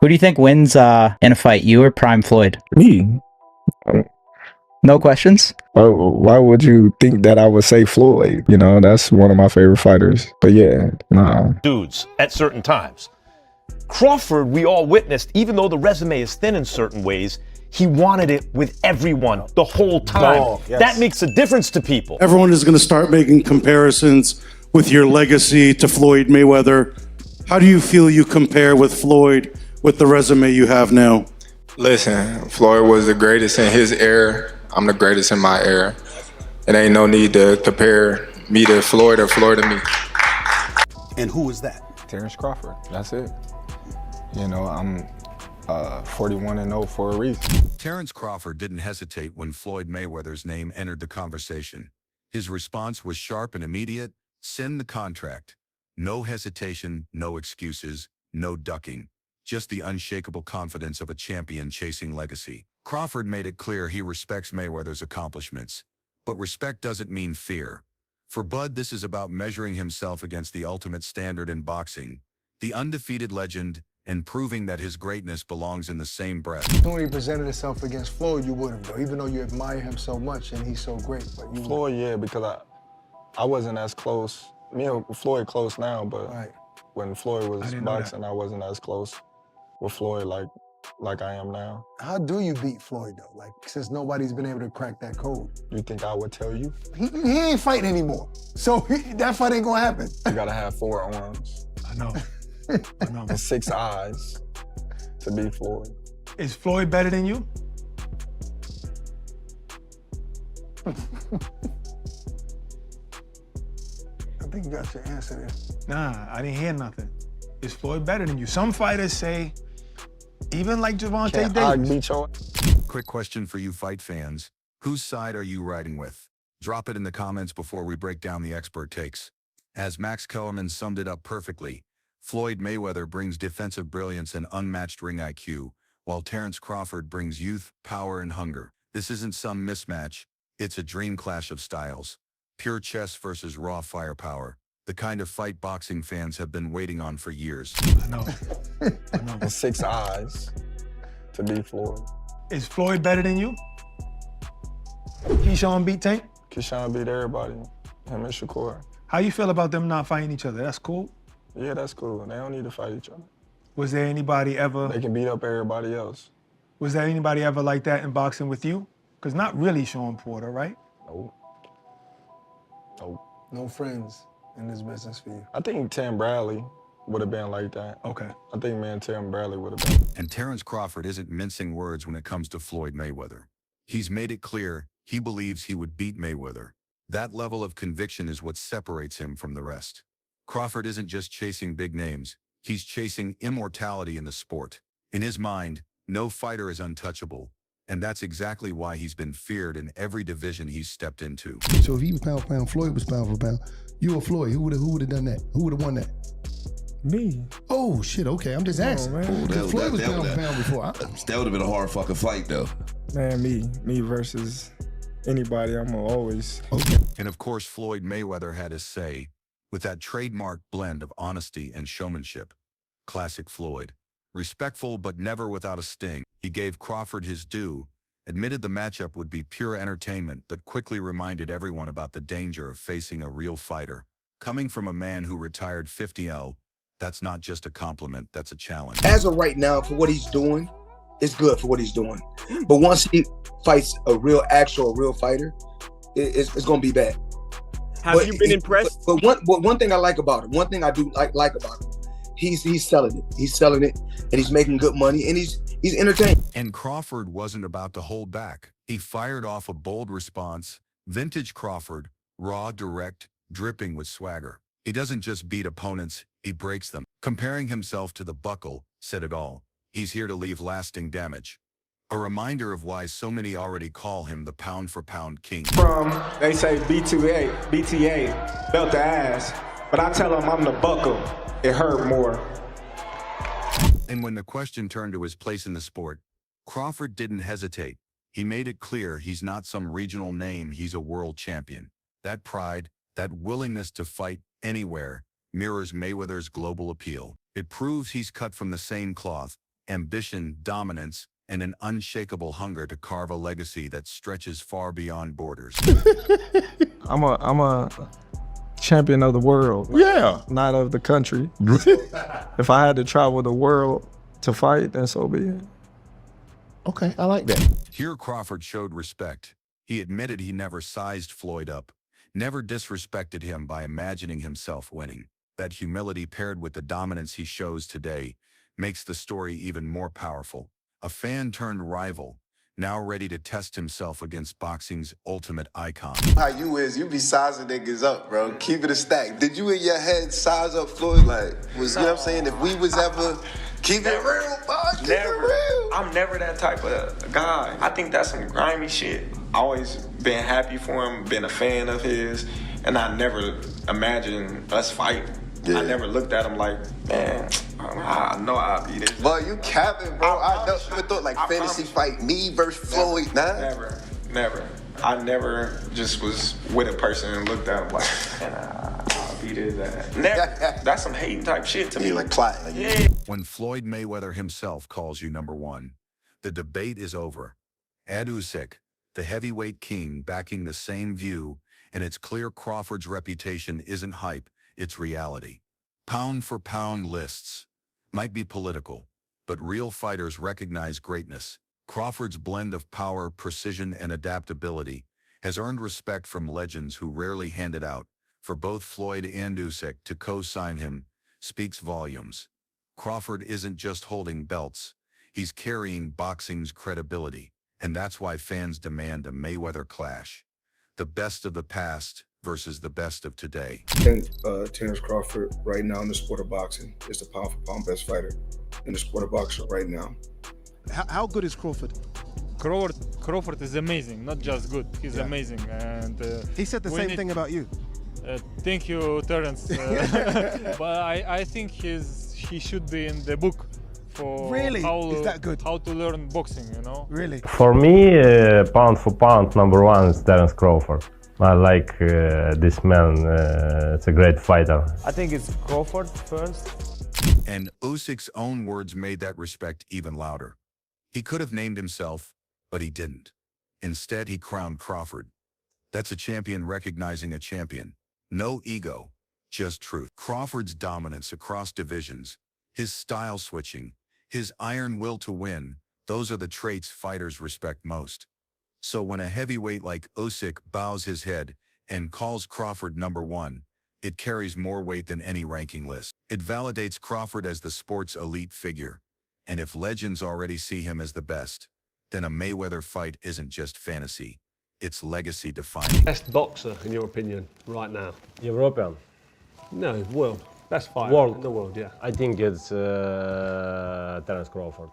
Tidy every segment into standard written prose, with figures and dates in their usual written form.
Who do you think wins in a fight, you or Prime Floyd? Me. No questions? Why would you think that I would say Floyd? You know, that's one of my favorite fighters. But yeah, no. Dudes at certain times. Crawford, we all witnessed, even though the resume is thin in certain ways, he wanted it with everyone the whole time. Oh, yes. That makes a difference to people. Everyone is going to start making comparisons with your legacy to Floyd Mayweather. How do you feel you compare with Floyd with the resume you have now? Listen, Floyd was the greatest in his era. I'm the greatest in my era. It ain't no need to compare me to Floyd or Floyd to me. And who is that? Terence Crawford. That's it. You know, I'm 41-0 for a reason. Terence Crawford didn't hesitate when Floyd Mayweather's name entered the conversation. His response was sharp and immediate: send the contract. No hesitation, no excuses, no ducking. Just the unshakable confidence of a champion chasing legacy. Crawford made it clear he respects Mayweather's accomplishments. But respect doesn't mean fear. For Bud, this is about measuring himself against the ultimate standard in boxing, the undefeated legend, and proving that his greatness belongs in the same breath. When he presented himself against Floyd, you wouldn't, though, even though you admire him so much and he's so great. But you Floyd, yeah, because I wasn't as close. Me and Floyd close now, but right. when Floyd was didn't know boxing, I wasn't as close with Floyd like I am now. How do you beat Floyd, though? Like, since nobody's been able to crack that code. You think I would tell you? He ain't fighting anymore. So that fight ain't gonna happen. You gotta have 4 arms. I know. I know. And 6 eyes to beat Floyd. Is Floyd better than you? I think you got your answer there. Nah, I didn't hear nothing. Is Floyd better than you? Some fighters say, even like Javante Can't I Davis. beat your... Quick question for you fight fans. Whose side are you riding with? Drop it in the comments before we break down the expert takes. As Max Kellerman summed it up perfectly, Floyd Mayweather brings defensive brilliance and unmatched ring IQ, while Terence Crawford brings youth, power, and hunger. This isn't some mismatch. It's a dream clash of styles. Pure chess versus raw firepower. The kind of fight boxing fans have been waiting on for years. I know. I know. And 6 eyes to beat Floyd. Is Floyd better than you? Keyshawn beat Tank? Keyshawn beat everybody. Him and Shakur. How you feel about them not fighting each other? That's cool. Yeah, that's cool. They don't need to fight each other. Was there anybody They ever, can beat up everybody else. was there anybody ever like that in boxing with you? Because not really Sean Porter, right? Nope. Nope. No friends in this business for you. I think Tim Bradley would have been like that. Okay. I think me and Tim Bradley would have been. And Terence Crawford isn't mincing words when it comes to Floyd Mayweather. He's made it clear he believes he would beat Mayweather. That level of conviction is what separates him from the rest. Crawford isn't just chasing big names. He's chasing immortality in the sport. In his mind, no fighter is untouchable. And that's exactly why he's been feared in every division he's stepped into. So if he was pound for pound, Floyd was pound for pound. You or Floyd, who would have done that? Who would have won that? Me. Oh shit, okay, I'm just asking. Because Floyd was pound for pound before. That would have been a hard fucking fight though. Man, me versus anybody, I'm gonna always. Okay. And of course, Floyd Mayweather had his say, with that trademark blend of honesty and showmanship. Classic Floyd. Respectful but never without a sting, he gave Crawford his due, admitted the matchup would be pure entertainment, but quickly reminded everyone about the danger of facing a real fighter. Coming from a man who retired 50-0, that's not just a compliment, that's a challenge. As of right now, for what he's doing, it's good for what he's doing. But once he fights a real fighter, it's going to be bad. Have you been impressed? But one thing I like about him, one thing I do like about him, he's selling it. He's selling it, and he's making good money, and he's entertaining. And Crawford wasn't about to hold back. He fired off a bold response, vintage Crawford, raw, direct, dripping with swagger. He doesn't just beat opponents, he breaks them. Comparing himself to the Buckle said it all. He's here to leave lasting damage. A reminder of why so many already call him the pound-for-pound king. They say BTA, belt the ass, but I tell them I'm the Buckle. It hurt more. And when the question turned to his place in the sport, Crawford didn't hesitate. He made it clear he's not some regional name, he's a world champion. That pride, that willingness to fight anywhere, mirrors Mayweather's global appeal. It proves he's cut from the same cloth, ambition, dominance, and an unshakable hunger to carve a legacy that stretches far beyond borders. I'm a champion of the world. Yeah. Not of the country. If I had to travel the world to fight, then so be it. Okay, I like that. Here Crawford showed respect. He admitted he never sized Floyd up, never disrespected him by imagining himself winning. That humility paired with the dominance he shows today makes the story even more powerful. A fan turned rival, now ready to test himself against boxing's ultimate icon. How you is, you be sizing niggas up, bro. Keep it a stack. Did you in your head size up Floyd? Like, you know what I'm saying? If we was ever, keep it real, bro. Keep it real. I'm never that type of guy. I think that's some grimy shit. Always been happy for him, been a fan of his, and I never imagined us fighting. Yeah. I never looked at him like, man, I know I'll be this. But you capping, bro. I never thought like fantasy fight me versus Floyd, nah. Never. I never just was with a person and looked at him like, man, I'll be this. Never. That's some hating type shit to me. Like plotting. Yeah. When Floyd Mayweather himself calls you number one, the debate is over. Ed Usyk, the heavyweight king, backing the same view, and it's clear Crawford's reputation isn't hype, it's reality. Pound for pound lists might be political, but real fighters recognize greatness. Crawford's blend of power, precision, and adaptability has earned respect from legends who rarely hand it out. For both Floyd and Usyk to co-sign him speaks volumes. Crawford isn't just holding belts, he's carrying boxing's credibility, and that's why fans demand a Mayweather clash. The best of the past versus the best of today. I think Terence Crawford right now in the sport of boxing is the pound for pound best fighter in the sport of boxing right now. How good is Crawford? Crawford is amazing, not just good. He's amazing, and he said the same thing about you. Thank you, Terence. But I think he should be in the book for really? Is that good? How to learn boxing, you know? Really? For me, pound for pound, number one is Terence Crawford. I like this man. It's a great fighter. I think it's Crawford first. And Usyk's own words made that respect even louder. He could have named himself, but he didn't. Instead, he crowned Crawford. That's a champion recognizing a champion. No ego, just truth. Crawford's dominance across divisions, his style switching, his iron will to win, those are the traits fighters respect most. So when a heavyweight like Usyk bows his head and calls Crawford number one, it carries more weight than any ranking list. It validates Crawford as the sport's elite figure. And if legends already see him as the best, then a Mayweather fight isn't just fantasy. It's legacy defining. Best boxer, in your opinion, right now? European. No, world. Best fighter in the world, yeah. I think it's Terence Crawford.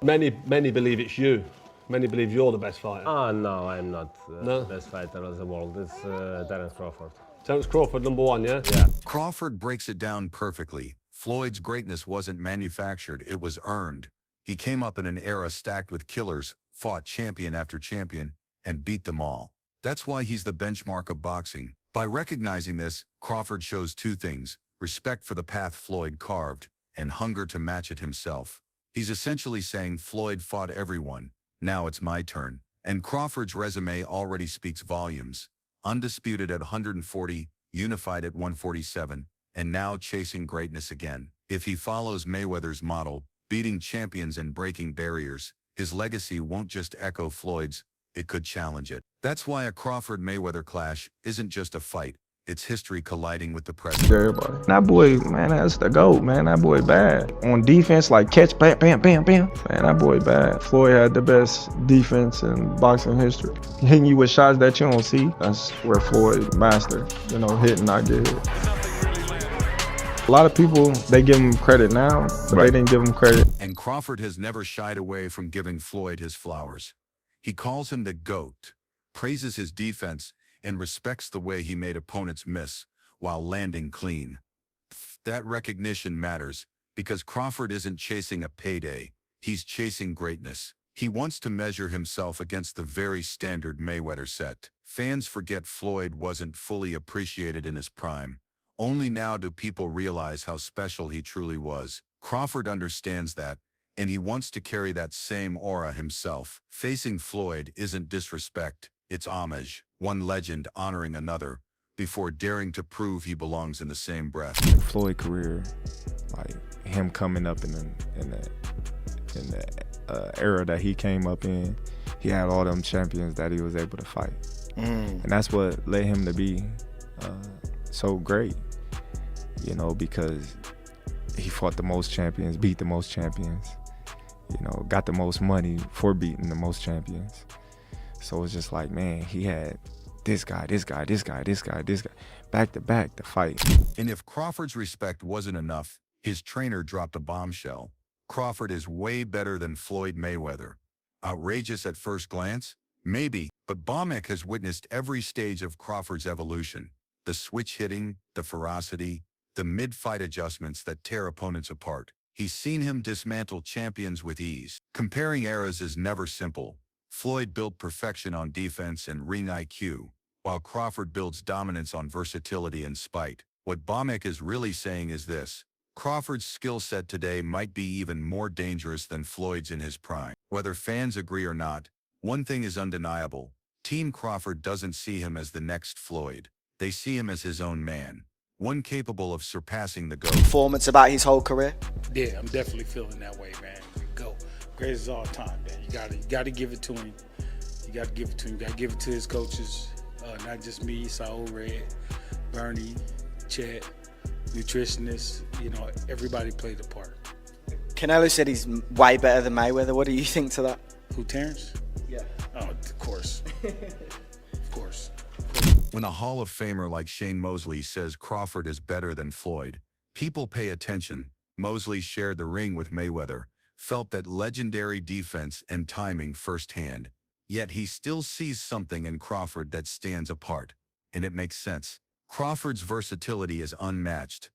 Many believe it's you. Many believe you're the best fighter. No, I'm not the best fighter of the world. It's Terence Crawford. Terence Crawford, number one, yeah? Yeah. Crawford breaks it down perfectly. Floyd's greatness wasn't manufactured, it was earned. He came up in an era stacked with killers, fought champion after champion, and beat them all. That's why he's the benchmark of boxing. By recognizing this, Crawford shows two things: respect for the path Floyd carved, and hunger to match it himself. He's essentially saying Floyd fought everyone, now it's my turn. And Crawford's resume already speaks volumes. Undisputed at 140, unified at 147, and now chasing greatness again. If he follows Mayweather's model, beating champions and breaking barriers, his legacy won't just echo Floyd's, it could challenge it. That's why a Crawford-Mayweather clash isn't just a fight, it's history colliding with the present. Everybody. That boy, man, that's the GOAT, man. That boy bad. On defense, like catch, bam, bam, bam, bam. Man, that boy bad. Floyd had the best defense in boxing history. Hitting you with shots that you don't see, that's where Floyd mastered. You know, hit and not get hit. A lot of people, they give him credit now, but they didn't give him credit. And Crawford has never shied away from giving Floyd his flowers. He calls him the GOAT, praises his defense, and respects the way he made opponents miss while landing clean. That recognition matters because Crawford isn't chasing a payday, he's chasing greatness. He wants to measure himself against the very standard Mayweather set. Fans forget Floyd wasn't fully appreciated in his prime. Only now do people realize how special he truly was. Crawford understands that, And he wants to carry that same aura himself. Facing Floyd isn't disrespect, it's homage, one legend honoring another, before daring to prove he belongs in the same breath. Floyd career, like him coming up in the era that he came up in, he had all them champions that he was able to fight. And that's what led him to be so great, you know, because he fought the most champions, beat the most champions, you know, got the most money for beating the most champions. So it's just like, man, he had this guy, back to back to fight. And if Crawford's respect wasn't enough, his trainer dropped a bombshell. Crawford is way better than Floyd Mayweather. Outrageous at first glance? Maybe, but Bomek has witnessed every stage of Crawford's evolution. The switch hitting, the ferocity, the mid-fight adjustments that tear opponents apart. He's seen him dismantle champions with ease. Comparing eras is never simple. Floyd built perfection on defense and ring IQ, while Crawford builds dominance on versatility and spite. What Bomek is really saying is this: Crawford's skill set today might be even more dangerous than Floyd's in his prime. Whether fans agree or not, one thing is undeniable. Team Crawford doesn't see him as the next Floyd. They see him as his own man, one capable of surpassing the GOAT. Performance about his whole career? Yeah, I'm definitely feeling that way, man. Go. Greatest of all time, man. You gotta give it to him. You gotta give it to him. You gotta give it to his coaches. Not just me, Saul Red, Bernie, Chet, nutritionists, you know, everybody played a part. Canelo said he's way better than Mayweather. What do you think to that? Who, Terence? Yeah. Oh, of course. Of course. When a Hall of Famer like Shane Mosley says Crawford is better than Floyd, people pay attention. Mosley shared the ring with Mayweather, felt that legendary defense and timing firsthand. Yet he still sees something in Crawford that stands apart. And it makes sense. Crawford's versatility is unmatched.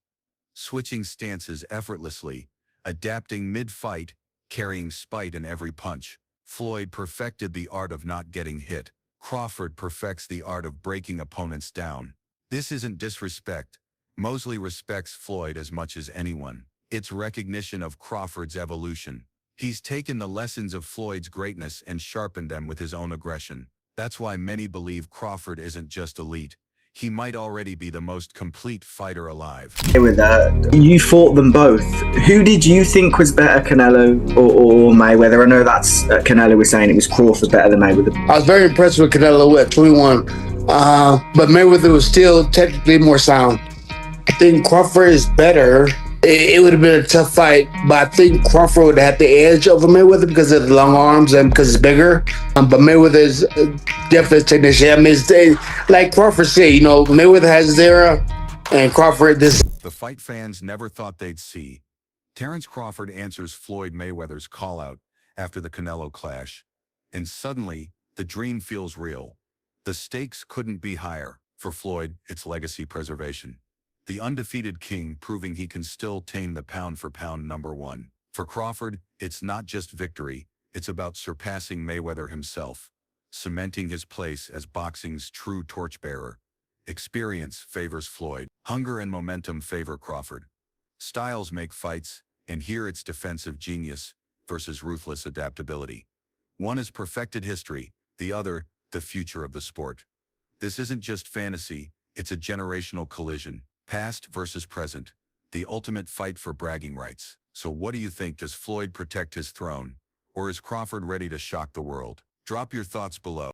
Switching stances effortlessly, adapting mid-fight, carrying spite in every punch. Floyd perfected the art of not getting hit. Crawford perfects the art of breaking opponents down. This isn't disrespect. Mosley respects Floyd as much as anyone. It's recognition of Crawford's evolution. He's taken the lessons of Floyd's greatness and sharpened them with his own aggression. That's why many believe Crawford isn't just elite. He might already be the most complete fighter alive. With that, you fought them both. Who did you think was better, Canelo or Mayweather? I know that's Canelo was saying it was Crawford better than Mayweather. I was very impressed with Canelo at 21, but Mayweather was still technically more sound. I think Crawford is better. It would have been a tough fight, but I think Crawford would have had the edge over Mayweather because of the long arms and because it's bigger. But Mayweather is definitely a technician. I mean, like Crawford said, you know, Mayweather has his era, and Crawford this. The fight fans never thought they'd see. Terence Crawford answers Floyd Mayweather's call-out after the Canelo clash, and suddenly the dream feels real. The stakes couldn't be higher. For Floyd, it's legacy preservation. The undefeated king proving he can still tame the pound-for-pound #1. For Crawford, it's not just victory, it's about surpassing Mayweather himself, cementing his place as boxing's true torchbearer. Experience favors Floyd. Hunger and momentum favor Crawford. Styles make fights, and here it's defensive genius versus ruthless adaptability. One is perfected history, the other, the future of the sport. This isn't just fantasy, it's a generational collision. Past versus present, the ultimate fight for bragging rights. So what do you think? Does Floyd protect his throne? Or is Crawford ready to shock the world? Drop your thoughts below.